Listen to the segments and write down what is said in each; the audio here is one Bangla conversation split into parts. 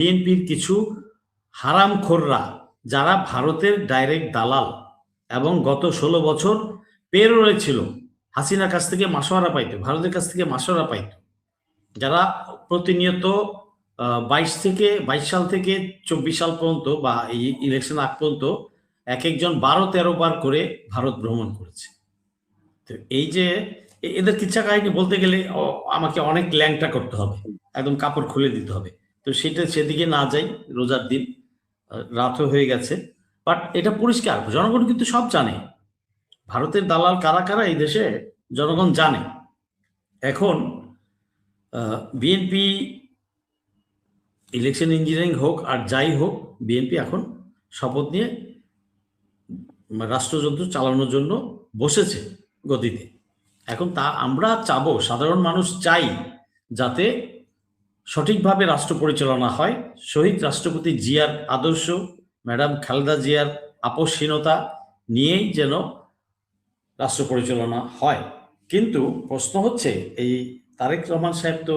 বিএনপির কিছু হারামখোররা যারা ভারতের ডাইরেক্ট দালাল এবং গত 16 বছর পেরোলে ছিল, হাসিনার কাছ থেকে মাসোয়ারা পাইতো, ভারতের কাছ থেকে মাসোয়ারা পাইতো, যারা প্রতিনিয়ত 22 সাল থেকে 24 সাল পর্যন্ত বা এই ইলেকশন আগ পর্যন্ত এক একজন 12-13 বার করে ভারত ভ্রমণ করেছে। তো এই যে এদের কিচ্ছা কাহিনী বলতে গেলে আমাকে অনেক ল্যাংটা করতে হবে, একদম কাপড় খুলে দিতে হবে। তো সেদিকে না যাই, রোজার দিন, রাতও হয়ে গেছে। বাট এটা পরিষ্কার, জনগণ কিন্তু সব জানে ভারতের দালাল কারা কারা এই দেশে, জনগণ জানে। এখন বিএনপি ইলেকশন ইঞ্জিনিয়ারিং হোক আর যাই হোক, বিএনপি এখন শপথ নিয়ে রাষ্ট্রযন্ত্র চালানোর জন্য বসেছে গদিতে। এখন তা আমরা চাবো, সাধারণ মানুষ চাই যাতে সঠিকভাবে রাষ্ট্র পরিচালনা হয়, শহীদ রাষ্ট্রপতি জিয়ার আদর্শ, ম্যাডাম খালেদা জিয়ার আপসহীনতা নিয়েই যেন রাষ্ট্র পরিচালনা হয়। কিন্তু প্রশ্ন হচ্ছে, এই তারেক রহমান সাহেব তো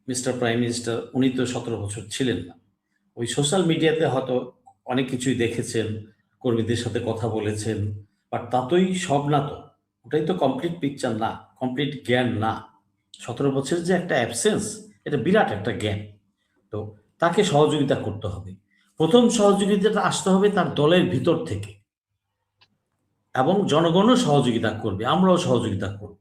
মিস্টার প্রাইম মিনিস্টার, উনি তো 17 বছর ছিলেন না। ওই সোশ্যাল মিডিয়াতে হয়তো অনেক কিছুই দেখেছেন, কর্মীদের সাথে কথা বলেছেন, বাট তাতেই সব না, তো ওটাই তো কমপ্লিট পিকচার না, কমপ্লিট জ্ঞান না। 17 বছরের যে একটা অ্যাবসেন্স, এটা বিরাট একটা জ্ঞান। তো তাকে সহযোগিতা করতে হবে। প্রথম সহযোগিতাটা আসতে হবে তার দলের ভিতর থেকে, এবং জনগণও সহযোগিতা করবে, আমরাও সহযোগিতা করব।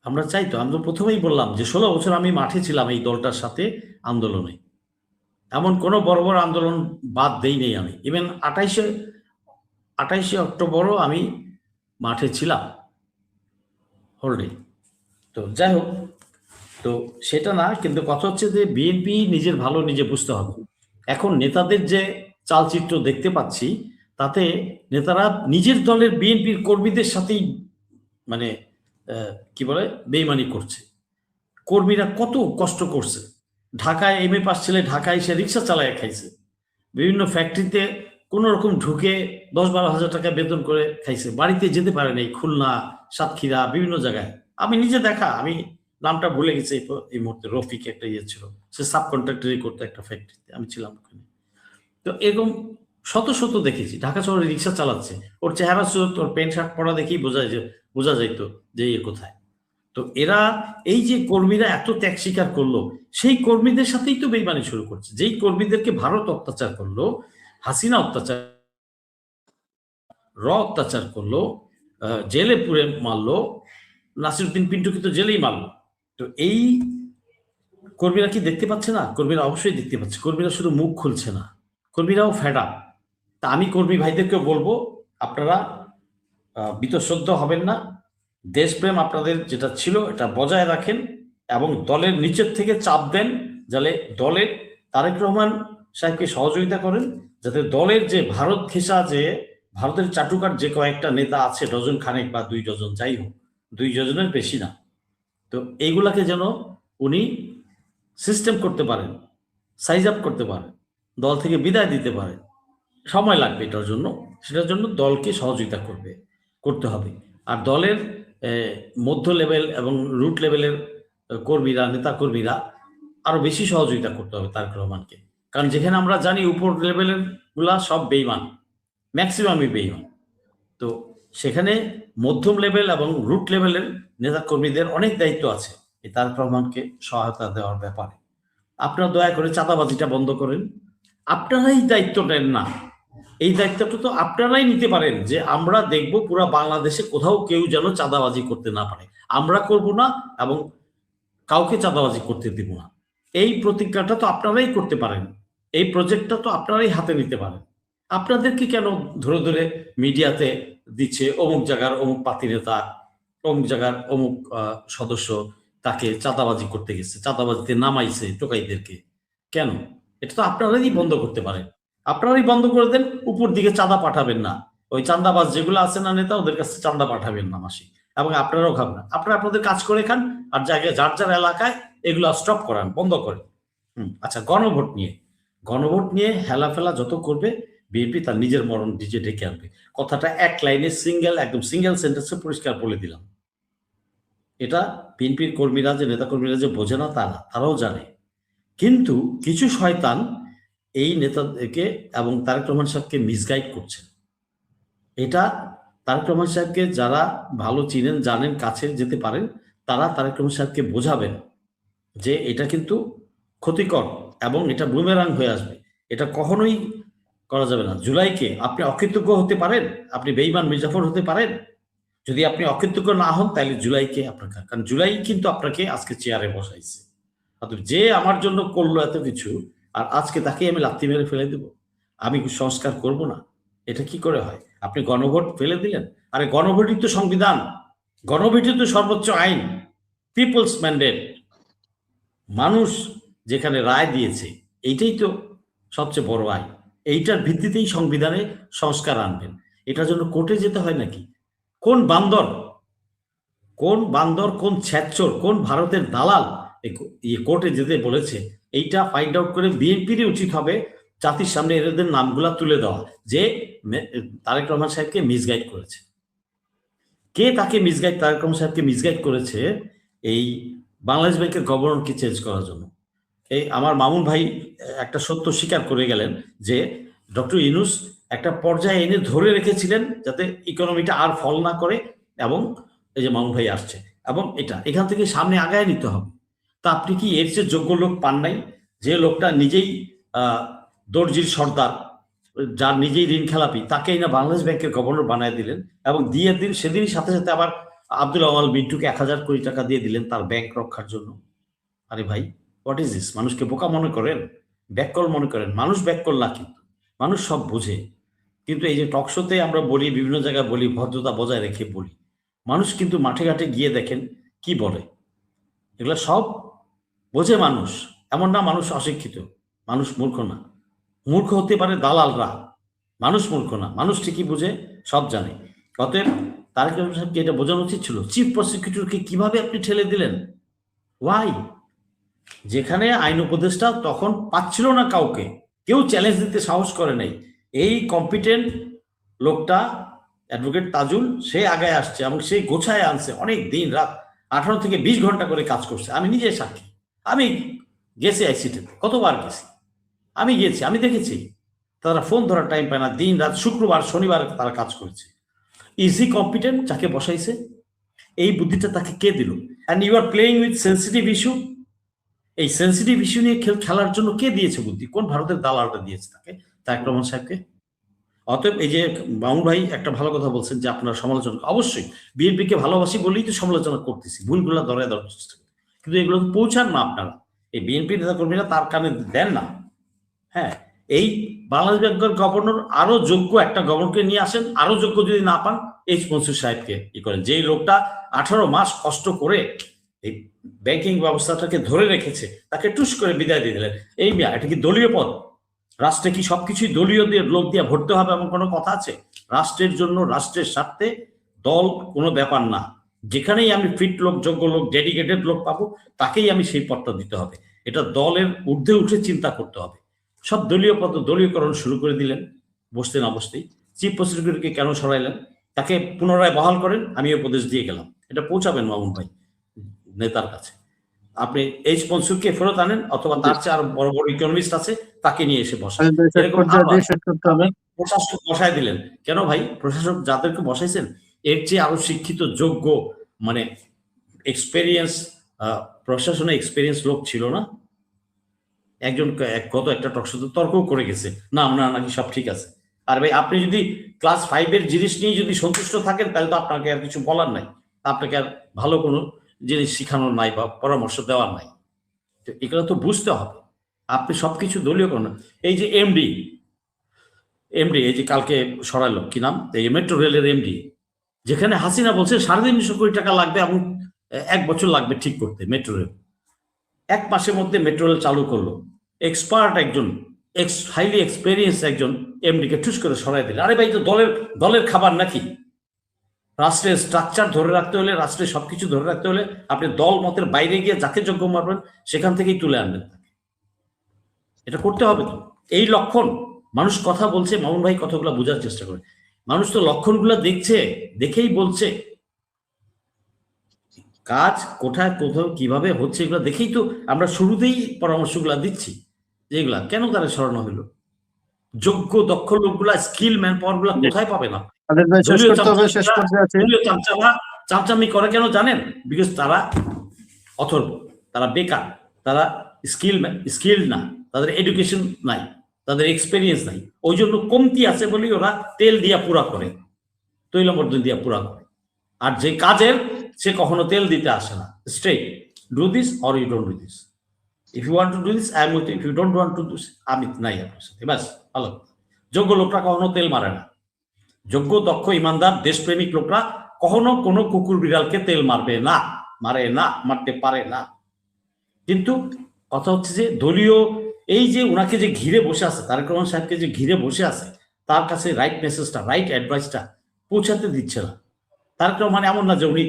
আমরা চাই তো, আমি তো প্রথমেই বললাম যে 16 বছর আমি মাঠে ছিলাম এই দলটার সাথে আন্দোলনে, এমন কোনো বড় বড় আন্দোলন বাদ দেই নেই আমি। ইভেন 28শে অক্টোবরও আমি মাঠে ছিলাম হোল্ডে। তো যাই হোক, তো সেটা না, কিন্তু কথা হচ্ছে যে বিএনপি নিজের ভালো নিজে বুঝতে হবে। এখন নেতাদের যে চালচিত্র দেখতে পাচ্ছি, তাতে নেতারা নিজের দলের বিএনপির কর্মীদের সাথেই মানে কি বলে বেইমানি করছে। কর্মীরা কত কষ্ট করছে, ঢাকায় এমএ পাস ছেলে ঢাকায় এসে রিক্সা চালায় খাইছে, বিভিন্ন ফ্যাক্টরিতে কোন রকম ঢুকে 10-12 হাজার টাকা বেতন করে খাইছে, বাড়িতে যেতে পারে নাই, খুলনা, সাতক্ষীরা, বিভিন্ন জায়গায়। আমি নিজে দেখা, আমি নামটা ভুলে গেছি এই মুহূর্তে, রফিক একটা ইয়ে ছিল, সে সাব কন্ট্রাক্টরি করতো একটা ফ্যাক্টরিতে, আমি ছিলাম ওখানে। তো এরকম শত শত দেখেছি, ঢাকা শহরে রিক্সা চালাচ্ছে, ওর চেহারা সুরত, ওর প্যান্ট শার্ট পরা দেখেই বোঝা যাইতো যে এ কোথায়। তো এরা, এই যে কর্মীরা এত ত্যাগ স্বীকার করলো, সেই কর্মীদের সাথেই তো বেইমানি শুরু করছে। যেই কর্মীদেরকে ভারত অত্যাচার করলো, হাসিনা অত্যাচার করলো, জেলে পুরে মারলো, নাসিরউদ্দিন পিন্টুকে তো জেলেই মারলো। তো এই কর্মীরা কি দেখতে পাচ্ছে না? কর্মীরা অবশ্যই দেখতে পাচ্ছে। কর্মীরা শুধু মুখ খুলছে না, কর্মীরাও ফেড আপ। তা আমি কর্মী ভাইদেরকে বলবো, আপনারা বীতশ্রদ্ধ হবেন না, দেশপ্রেম আপনাদের যেটা ছিল এটা বজায় রাখেন, এবং দলের নিচের থেকে চাপ দেন, যাতে দলের তারেক রহমান সাহেবকে সহযোগিতা করেন, যাতে দলের যে ভারত ঘেঁষা, যে ভারতের চাটুকার যে কয়েকটা নেতা আছে, ডজন খানেক বা 2 ডজন, যাই হোক 2 ডজনের বেশি না, তো এইগুলাকে যেন উনি সিস্টেম করতে পারেন, সাইজ আপ করতে পারেন, দল থেকে বিদায় দিতে পারেন। সময় লাগবে এটার জন্য, সেটার জন্য দলকে সহযোগিতা করতে হবে। আর দলের মধ্য লেভেল এবং রুট লেভেলের কর্মীরা, নেতা কর্মীরা আরো বেশি সহযোগিতা করতে হবে তারেক রহমানকে। কারণ যেখানে আমরা জানি উপর লেভেলের গুলা সব বেইমান, ম্যাক্সিমামই বেইমান, তো সেখানে মধ্যম লেভেল এবং রুট লেভেলের নেতা কর্মীদের অনেক দায়িত্ব আছে এই তারেক রহমানকে সহায়তা দেওয়ার ব্যাপারে। আপনারা দয়া করে চাঁদাবাজিটা বন্ধ করেন, আপনারাই দায়িত্ব নেন না। এই দায়িত্বটা তো আপনারাই নিতে পারেন, যে আমরা দেখব পুরো বাংলাদেশে কোথাও কেউ যেন চাঁদাবাজি করতে না পারে, আমরা করব না এবং কাউকে চাঁদাবাজি করতে দিব না। এই প্রতিজ্ঞাটা তো আপনারাই করতে পারেন, এই প্রজেক্টটা তো আপনারাই হাতে নিতে পারেন। আপনাদেরকে কেন ধরে ধরে মিডিয়াতে দিচ্ছে অমুক জায়গার অমুক পাতি নেতা, অমুক জায়গার অমুক সদস্য তাকে চাঁদাবাজি করতে গেছে, চাঁদাবাজিতে নামাইছে টোকাইদেরকে? কেন? এটা তো আপনারাই বন্ধ করতে পারেন, আপনারাই বন্ধ করে দেন। উপর দিকে চাঁদা পাঠাবেন না, ওই চাঁদাবাজ যেগুলো আছে না নেতা, ওদের কাছে চাঁদা পাঠাবেন না মাসিক, এবং আপনারাও খাবেন না। আপনারা আপনাদের কাজ করে খান, আর জায়গায় যার যার এলাকায় এগুলো স্টপ করান, বন্ধ করেন। আচ্ছা, গণভোট নিয়ে হেলাফেলা যত করবে, বিএনপি তার নিজের মরণ নিজে ডেকে আনবে। কথাটা এক লাইনে একদম সিঙ্গেল সেন্টেন্সে পরিষ্কার বলে দিলাম। এটা বিএনপির কর্মীরা, যে নেতা কর্মীরা যে বোঝে না তা না, তারাও জানে। কিন্তু কিছু শয়তান এই নেতাদেরকে এবং তারেক রহমান সাহেবকে মিসগাইড করছে। এটা তারেক রহমান সাহেবকে যারা ভালো চিনেন, জানেন, কাছে যেতে পারেন, তারা তারেক রহমান সাহেবকে বোঝাবেন যে এটা কিন্তু ক্ষতিকর এবং এটা বুমেরাং হয়ে আসবে। এটা কখনোই করা যাবে না। জুলাইকে আপনি অকৃতজ্ঞ হতে পারেন, আপনি বেঈমান মির্জাফর হতে পারেন। যদি আপনি অকৃতজ্ঞ না হন তাহলে জুলাইকে আপনাকে, কারণ জুলাই কিন্তু আপনাকে আজকে চেয়ারে বসাইছে। অতএব যে আমার জন্য করলো এত কিছু, আর আজকে তাকে আমি লাথি মেরে ফেলে দেব, আমি সংস্কার করব না, এটা কি করে হয়? আপনি গণভোট ফেলে দিলেন। আরে গণভোটই তো সংবিধান, গণভোটই তো সর্বোচ্চ আইন, পিপলস ম্যান্ডেট। মানুষ যেখানে রায় দিয়েছে, এইটাই তো সবচেয়ে বড় আইন। এইটার ভিত্তিতেই সংবিধানে সংস্কার আনবেন। এটার জন্য কোর্টে যেতে হয় নাকি? কোন বান্দর, কোন বান্দর, কোন ছ্যাচ্চর, কোন ভারতের দালাল কোর্টে যেতে বলেছে? এইটা ফাইন্ড আউট করে বিএনপিরই উচিত হবে জাতির সামনে এদের নামগুলা তুলে দেওয়া, যে তারেক রহমান সাহেবকে মিসগাইড করেছে। কে তাকে মিসগাইড, তারেক রহমান সাহেবকে মিসগাইড করেছে এই বাংলাদেশ ব্যাংকের গভর্নরকে চেঞ্জ করার জন্য? এই আমার মামুন ভাই একটা সত্য স্বীকার করে গেলেন যে ডক্টর ইউনূস একটা পর্যায়ে এনে ধরে রেখেছিলেন যাতে ইকোনমিটা আর ফল না করে, এবং এই যে মামুন ভাই আসছে, এবং এটা এখান থেকে সামনে আগায় নিতে হবে। তা আপনি কি এর চেয়ে যোগ্য লোক পান নাই? যে লোকটা নিজেই দর্জির সর্দার, যার নিজেই ঋণ খেলাপি, তাকেই না বাংলাদেশ ব্যাংকের গভর্নর বানায় দিলেন, এবং দিয়ে দিন সেদিনই সাথে সাথে আবার আব্দুল আওয়াল মিন্টুকে 1000 কোটি টাকা দিয়ে দিলেন তার ব্যাংক রক্ষার জন্য। আরে ভাই, হোয়াট ইজ দিস? মানুষকে বোকা মনে করেন, ব্যাককল মনে করেন? মানুষ ব্যাককল না, কিন্তু মানুষ সব বোঝে। কিন্তু এই যে টকশোতে আমরা বলি, বিভিন্ন জায়গায় বলি, ভদ্রতা বজায় রেখে বলি, মানুষ কিন্তু মাঠে ঘাটে গিয়ে দেখেন কি বলে, এগুলো সব বোঝে মানুষ। এমন না মানুষ অশিক্ষিত, মানুষ মূর্খ না। মূর্খ হতে পারে দালালরা, মানুষ মূর্খ না, মানুষ ঠিকই বুঝে, সব জানে। অতএব তারেক রহমান সাহেবকে এটা বোঝানো উচিত ছিল। চিফ প্রসিকিউটরকে কিভাবে আপনি ঠেলে দিলেন? ওয়াই? যেখানে আইন উপদেষ্টা তখন পাচ্ছিল না কাউকে, কেউ চ্যালেঞ্জ দিতে সাহস করে নাই, এই কম্পিটেন্ট লোকটা অ্যাডভোকেট তাজুল সে আগায় আসছে এবং সে গোছায় আনছে। অনেক দিন রাত 18 থেকে 20 ঘন্টা করে কাজ করছে। আমি নিজে সাক্ষী, আমি গেছি আইসিটি, কতবার গেছি, আমি গেছি, আমি দেখেছি। তারা ফোন ধরার টাইম পায় না, দিন রাত, শুক্রবার শনিবার তারা কাজ করেছে। ইজি কম্পিটেন্ট যাকে বসাইছে, এই বুদ্ধিটা তাকে কে দিল? And you are playing with sensitive issue. এই সেন্সিটিভ ইস্যু নিয়ে খেলার জন্য কে দিয়েছে বুদ্ধি? কোন ভারতের দালালটা দিয়েছে তাকে, তারেক রহমান সাহেবকে? অতএব এই যে মামুন ভাই একটা ভালো কথা বলছেন যে আপনার সমালোচনা, অবশ্যই বিএনপিকে ভালোবাসি বলেই তো সমালোচনা করতেছি, ভুলগুলো ধরে দেওয়ার চেষ্টা করি, কিন্তু এগুলো তো পৌঁছান না আপনারা, এই বিএনপি নেতা কর্মীরা তার কানে দেন না। হ্যাঁ, এই বাংলাদেশ ব্যাংকের গভর্নর আরো যোগ্য একটা গভর্নরকে নিয়ে আসেন, আরো যোগ্য যদি না পান এইচ মনসুর সাহেবকে ই করেন, যেই লোকটা 18 মাস কষ্ট করে এই ব্যাংকিং ব্যবস্থাটাকে ধরে রেখেছে, তাকে টুস করে বিদায় দিয়ে দিলেন। এই মিয়া, এটা কি দলীয় পদ? রাষ্ট্রে কি সবকিছুই দলীয় দিয়ে লোক দিয়ে ভরতে হবে এমন কোনো কথা আছে? রাষ্ট্রের জন্য, রাষ্ট্রের স্বার্থে দল কোনো ব্যাপার না। যেখানেই আমি ফিট লোক, যোগ্য লোক, ডেডিকেটেড লোক পাবো, তাকেই আমি সেই পদটা দিতে হবে। এটা দলের ঊর্ধ্বে উঠে চিন্তা করতে হবে। সব দলীয় পদ দলীয়করণ শুরু করে দিলেন বসতে না বসতেই। চিফ প্রসিকিউটরকে কেন সরাইলেন? তাকে পুনরায় বহাল করেন, আমি উপদেশ দিয়ে গেলাম। এটা পৌঁছাবেন মামুন ভাই নেতার কাছে। আপনি এইচ মনসুরকে ফেরত আনেন, অথবা তার চেয়ে আরো বড় বড় ইকোনমিস্ট আছে তাকে নিয়ে এসে বসেন। এরকম প্রশাসক বসায় দিলেন কেন ভাই? প্রশাসক যাদেরকে বসাইছেন এর চেয়ে আরো শিক্ষিত, যোগ্য, মানে এক্সপেরিয়েন্স, প্রশাসনে এক্সপেরিয়েন্স লোক ছিল না? একজন গত একটা টকশোতে তর্ক করে গেছে, না আমরা নাকি সব ঠিক আছে। আর ভাই আপনি যদি ক্লাস 5-এর জিনিস নিয়ে যদি সন্তুষ্ট থাকেন তাহলে তো আপনাকে আর কিছু বলার নাই, আপনাকে আর ভালো কোনো জিনিস শিখানোর নাই বা পরামর্শ দেওয়ার নাই। তো এগুলো তো বুঝতে হবে। আপনি সবকিছু দলীয় করেন। এই যে এমডি, এই যে কালকে সরাইলো, কি নাম, এই মেট্রো রেলের এমডি, যেখানে হাসিনা বলছে 350 কোটি টাকা লাগবে এবং 1 বছর লাগবে ঠিক করতে মেট্রো রেল, 1 মাসের মধ্যে মেট্রো রেল চালু করলো। এক্সপার্ট একজন, হাইলি এক্সপেরিয়েন্স একজন এমডিকে ঠুস করে সরাই দিলে। আরে ভাই, তো দলের খাবার নাকি? রাষ্ট্রের স্ট্রাকচার ধরে রাখতে হলে, রাষ্ট্রের সবকিছু ধরে রাখতে হলে আপনি দল মতের বাইরে গিয়ে যাকে যোগ্য মারবেন সেখান থেকেই তুলে আনবেন। এটা করতে হবে তো। এই লক্ষণ, মানুষ কথা বলছে, মামুন ভাই কথাগুলো বোঝার চেষ্টা করে, মানুষ তো লক্ষণগুলো দেখছে, দেখেই বলছে। কাজ কোথায় কোথাও কিভাবে হচ্ছে এগুলো দেখেই তো আমরা শুরুতেই পরামর্শগুলো দিচ্ছি, যেগুলা কেন তারা সরানো হলো। যোগ্য দক্ষ লোকগুলা, স্কিল ম্যান পাওয়ার গুলা কোথায় পাবে না? দলীয় চামচামি করে কেন জানেন? বিকজ তারা অথর্ব, তারা বেকার, তারা স্কিল না, তাদের এডুকেশন নাই, তাদের এক্সপেরিয়েন্স নাই, ওই জন্য কমতি আছে বলেই ওরা তেল দিয়া পুরা করে, তৈলবর্ধন দিয়া পুরা করে। আর যে কাজের সে কখনো তেল দিতে আসে না, straight do this or you don't do this, if you want to do this I am with you, if you don't want to do this আমি নাই আপনার সাথে, ব্যাস ভালো। যোগ্য লোকরা কখনো তেল মারে না, যোগ্য দক্ষ ইমানদার দেশপ্রেমিক লোকরা কখনো কোনো কুকুর বিড়ালকে তেল মারবে না, মারে না, মারতে পারে না। কিন্তু কথা হচ্ছে যে দলীয় এই যে ওনাকে যে ঘিরে বসে আছে, তারেক রহমান সাহেবকে যে ঘিরে বসে আছে, তার কাছে রাইট মেসেজটা, রাইট অ্যাডভাইসটা পৌঁছাতে দিচ্ছে না। তারেক রহমান এমন না যে উনি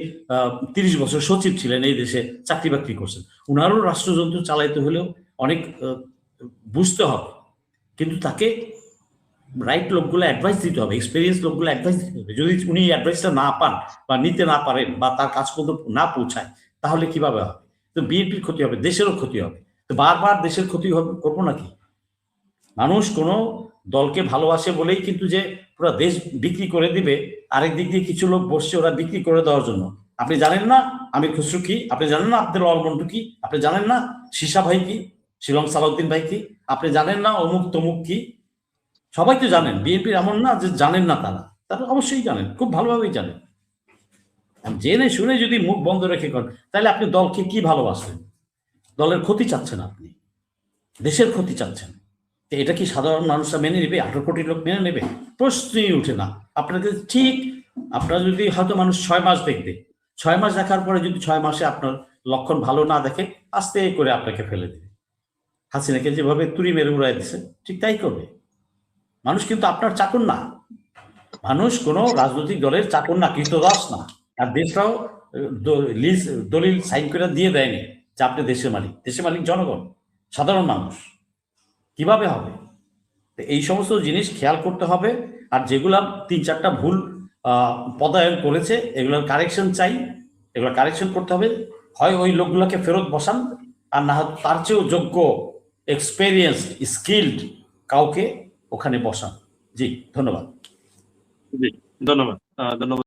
30 বছর সচিব ছিলেন, এই দেশে চাকরি বাকরি করছেন, উনারও রাষ্ট্রযন্ত্র চালাইতে হলেও অনেক বুঝতে হবে, কিন্তু তাকে রাইট লোকগুলো অ্যাডভাইস দিতে হবে, এক্সপেরিয়েন্স লোকগুলো অ্যাডভাইস দিতে হবে। যদি উনি অ্যাডভাইসটা না পান বা নিতে না পারেন বা তার কাজ পর্যন্ত না পৌঁছায়, তাহলে কিভাবে হবে? তো বিএনপির ক্ষতি হবে, দেশেরও ক্ষতি হবে। তো বারবার দেশের ক্ষতি হবে করবো নাকি? মানুষ কোনো দলকে ভালোবাসে বলেই কিন্তু যে পুরো দেশ বিক্রি করে দিবে, আরেক দিক দিয়ে কিছু লোক বসছে ওরা বিক্রি করে দেওয়ার জন্য। আপনি জানেন না আমির খসরু কি? আপনি জানেন না আব্দুল অলমন্টু কি? আপনি জানেন না সিসা ভাই কি? শিলং সালাউদ্দিন ভাই কি? আপনি জানেন না অমুক তমুক কি? সবাই তো জানেন। বিএনপির এমন না যে জানেন না, তারা তারা অবশ্যই জানেন, খুব ভালোভাবেই জানেন। জেনে শুনে যদি মুখ বন্ধ রেখে করেন, তাহলে আপনি দলকে কি ভালোবাসেন? দলের ক্ষতি চাচ্ছেন, আপনি দেশের ক্ষতি চাচ্ছেন। এটা কি সাধারণ মানুষরা মেনে নেবে? 18 কোটি লোক মেনে নেবে? প্রশ্নই উঠে না। আপনাকে ঠিক, আপনারা যদি হয়তো মানুষ 6 মাস দেখবে, 6 মাস দেখার পরে যদি 6 মাসে আপনার লক্ষণ ভালো না দেখে, আস্তে করে আপনাকে ফেলে দেবে। হাসিনাকে যেভাবে তুড়ি মেরে উড়াই দিচ্ছে, ঠিক তাই করবে। মানুষ কিন্তু আপনার চাকর না, মানুষ কোনো রাজনৈতিক দলের চাকর না, কৃতদাস না। আর দেশটাও দলিল সাইন করে দিয়ে দেয়নি যে আপনি দেশের মালিক। দেশের মালিক জনগণ, সাধারণ মানুষ। কিভাবে হবে? এই সমস্ত জিনিস খেয়াল করতে হবে। আর যেগুলা 3-4টা ভুল পদায়ন করেছে, এগুলোর কারেকশন চাই, এগুলো কারেকশন করতে হবে। হয় ওই লোকগুলোকে ফেরত বসান, আর না তার চেয়েও যোগ্য, এক্সপেরিয়েন্স, স্কিল্ড কাউকে ওখানে বসান। জি ধন্যবাদ। জি ধন্যবাদ। ধন্যবাদ।